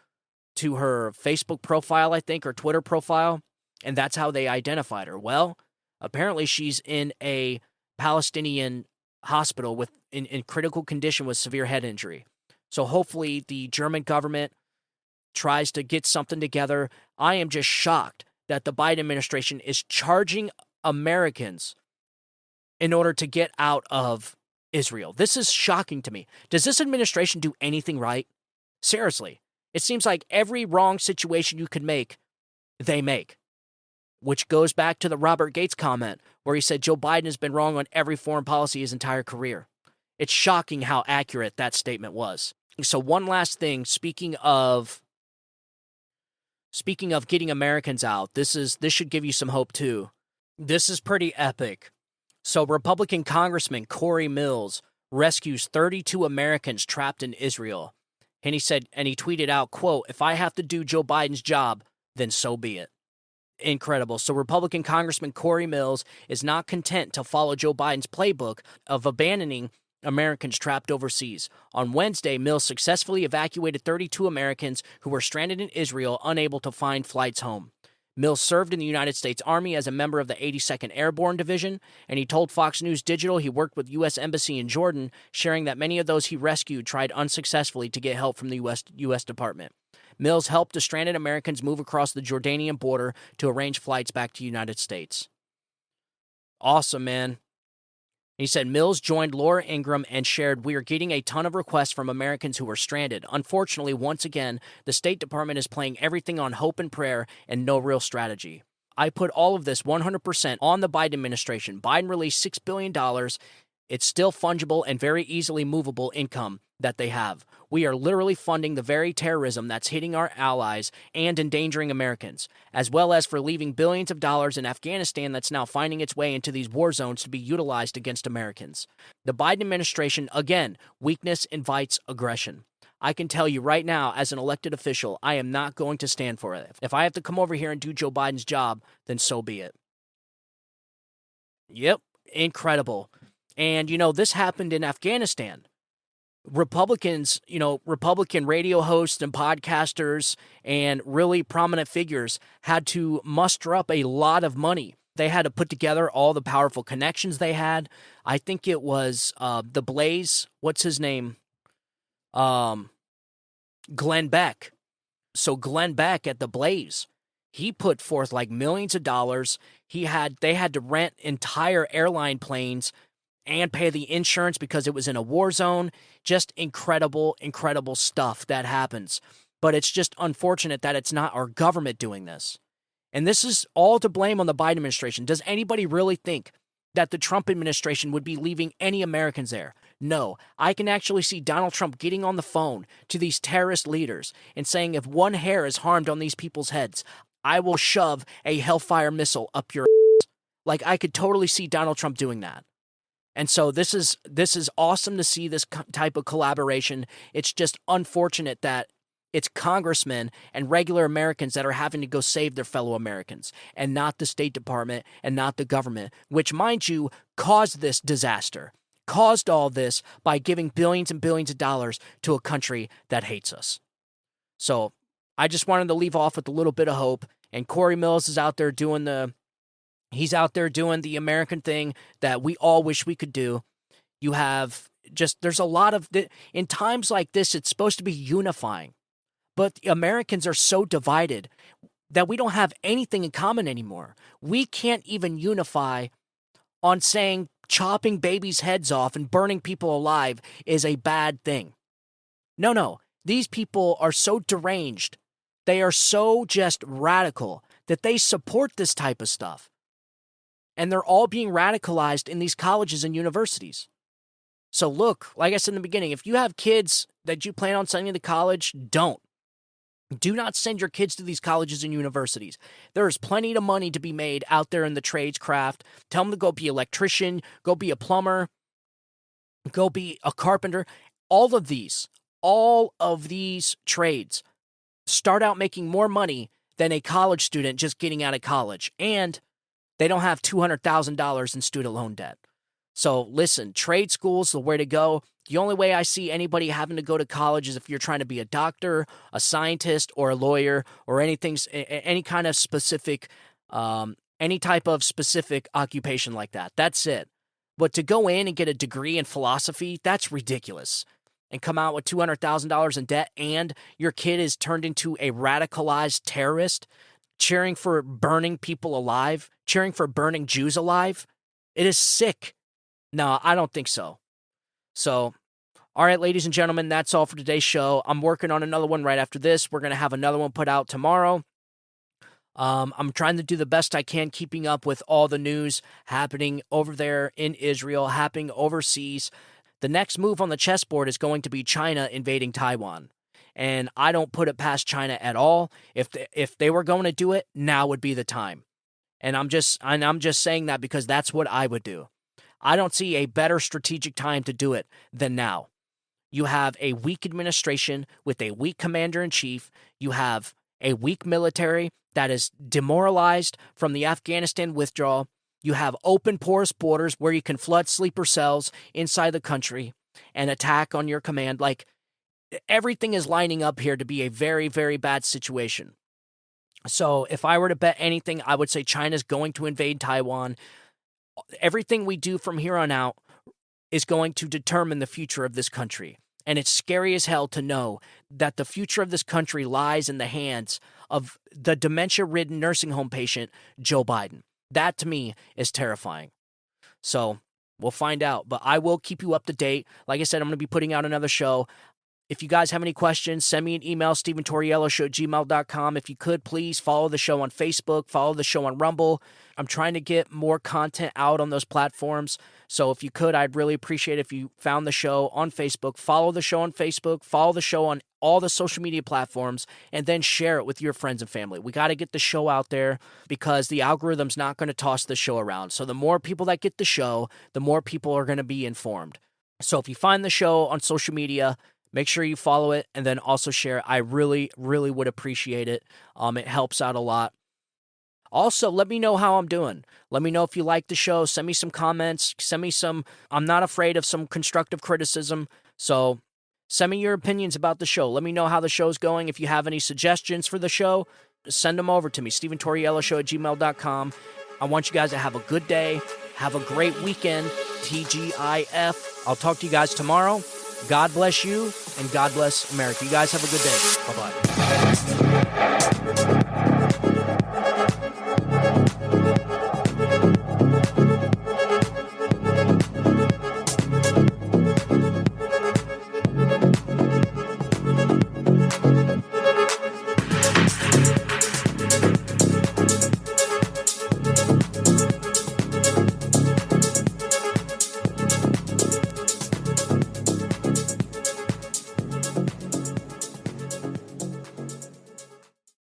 to her Facebook profile, I think, or Twitter profile, and that's how they identified her. Well, apparently she's in a Palestinian hospital in critical condition with severe head injury. So hopefully the German government tries to get something together. I am just shocked that the Biden administration is charging Americans in order to get out of Israel. This is shocking to me. Does this administration do anything right? Seriously. It seems like every wrong situation you could make, they make. Which goes back to the Robert Gates comment where he said Joe Biden has been wrong on every foreign policy his entire career. It's shocking how accurate that statement was. So one last thing, speaking of getting Americans out, this should give you some hope too. This is pretty epic. So Republican Congressman Corey Mills rescues 32 Americans trapped in Israel. And he tweeted out, quote, "If I have to do Joe Biden's job, then so be it." Incredible. So Republican Congressman Corey Mills is not content to follow Joe Biden's playbook of abandoning Americans trapped overseas. On Wednesday, Mills successfully evacuated 32 Americans who were stranded in Israel, unable to find flights home. Mills served in the United States Army as a member of the 82nd Airborne Division, and he told Fox News Digital he worked with U.S. Embassy in Jordan, sharing that many of those he rescued tried unsuccessfully to get help from the U.S. Department. Mills helped the stranded Americans move across the Jordanian border to arrange flights back to the United States. Awesome, man. He said Mills joined Laura Ingraham and shared, "We are getting a ton of requests from Americans who are stranded. Unfortunately, once again, the State Department is playing everything on hope and prayer and no real strategy. I put all of this 100% on the Biden administration. Biden released $6 billion. It's still fungible and very easily movable income that they have. We are literally funding the very terrorism that's hitting our allies and endangering Americans, as well as for leaving billions of dollars in Afghanistan that's now finding its way into these war zones to be utilized against Americans. The Biden administration, again, weakness invites aggression. I can tell you right now, as an elected official, I am not going to stand for it. If I have to come over here and do Joe Biden's job, then so be it." Yep, incredible. And, this happened in Afghanistan. Republicans, Republican radio hosts and podcasters and really prominent figures had to muster up a lot of money. They had to put together all the powerful connections they had. I think it was the Blaze. What's his name? Glenn Beck. So Glenn Beck at the Blaze, he put forth like millions of dollars. They had to rent entire airline planes and pay the insurance because it was in a war zone. Just incredible, incredible stuff that happens. But it's just unfortunate that it's not our government doing this. And this is all to blame on the Biden administration. Does anybody really think that the Trump administration would be leaving any Americans there. No, I can actually see Donald Trump getting on the phone to these terrorist leaders and saying, if one hair is harmed on these people's heads, I will shove a Hellfire missile up your ass. Like, I could totally see Donald Trump doing that. And so this is awesome to see this type of collaboration. It's just unfortunate that it's congressmen and regular Americans that are having to go save their fellow Americans, and not the State Department and not the government, which, mind you, caused this disaster, caused all this by giving billions and billions of dollars to a country that hates us. So I just wanted to leave off with a little bit of hope. And Corey Mills is out there doing he's out there doing the American thing that we all wish we could do. You have there's a lot of, in times like this, it's supposed to be unifying. But Americans are so divided that we don't have anything in common anymore. We can't even unify on saying chopping babies' heads off and burning people alive is a bad thing. No. These people are so deranged. They are so just radical that they support this type of stuff. And they're all being radicalized in these colleges and universities. So look, like I said in the beginning, if you have kids that you plan on sending to college, don't. Do not send your kids to these colleges and universities. There is plenty of money to be made out there in the trades craft. Tell them to go be an electrician, go be a plumber, go be a carpenter. All of these trades start out making more money than a college student just getting out of college. And they don't have $200,000 in student loan debt. So listen, trade school's the way to go. The only way I see anybody having to go to college is if you're trying to be a doctor, a scientist, or a lawyer, or any kind of specific, any type of specific occupation like that. That's it. But to go in and get a degree in philosophy, that's ridiculous. And come out with $200,000 in debt, and your kid is turned into a radicalized terrorist, cheering for burning people alive, cheering for burning Jews alive. It is sick. No, I don't think so. So, all right, ladies and gentlemen, that's all for today's show. I'm working on another one right after this. We're going to have another one put out tomorrow. I'm trying to do the best I can, keeping up with all the news happening over there in Israel, happening overseas. The next move on the chessboard is going to be China invading Taiwan. And I don't put it past China at all. If they were going to do it, now would be the time. And I'm just saying that because that's what I would do. I don't see a better strategic time to do it than now. You have a weak administration with a weak commander-in-chief. You have a weak military that is demoralized from the Afghanistan withdrawal. You have open, porous borders where you can flood sleeper cells inside the country and attack on your command. Like, everything is lining up here to be a very, very bad situation. So if I were to bet anything, I would say China's going to invade Taiwan. Everything we do from here on out is going to determine the future of this country. And it's scary as hell to know that the future of this country lies in the hands of the dementia-ridden nursing home patient, Joe Biden. That, to me, is terrifying. So we'll find out. But I will keep you up to date. Like I said, I'm going to be putting out another show. If you guys have any questions, send me an email, StevenTaurielloShow@gmail.com. If you could, please follow the show on Facebook, follow the show on Rumble. I'm trying to get more content out on those platforms. So if you could, I'd really appreciate it if you found the show on Facebook, follow the show on Facebook, follow the show on all the social media platforms, and then share it with your friends and family. We got to get the show out there because the algorithm's not going to toss the show around. So the more people that get the show, the more people are going to be informed. So if you find the show on social media, make sure you follow it and then also share it. I really, really would appreciate it. It helps out a lot. Also, let me know how I'm doing. Let me know if you like the show. Send me some comments. Send me some, I'm not afraid of some constructive criticism. So send me your opinions about the show. Let me know how the show's going. If you have any suggestions for the show, send them over to me, StevenTaurielloShow@gmail.com. I want you guys to have a good day. Have a great weekend. TGIF. I'll talk to you guys tomorrow. God bless you, and God bless America. You guys have a good day. Bye-bye.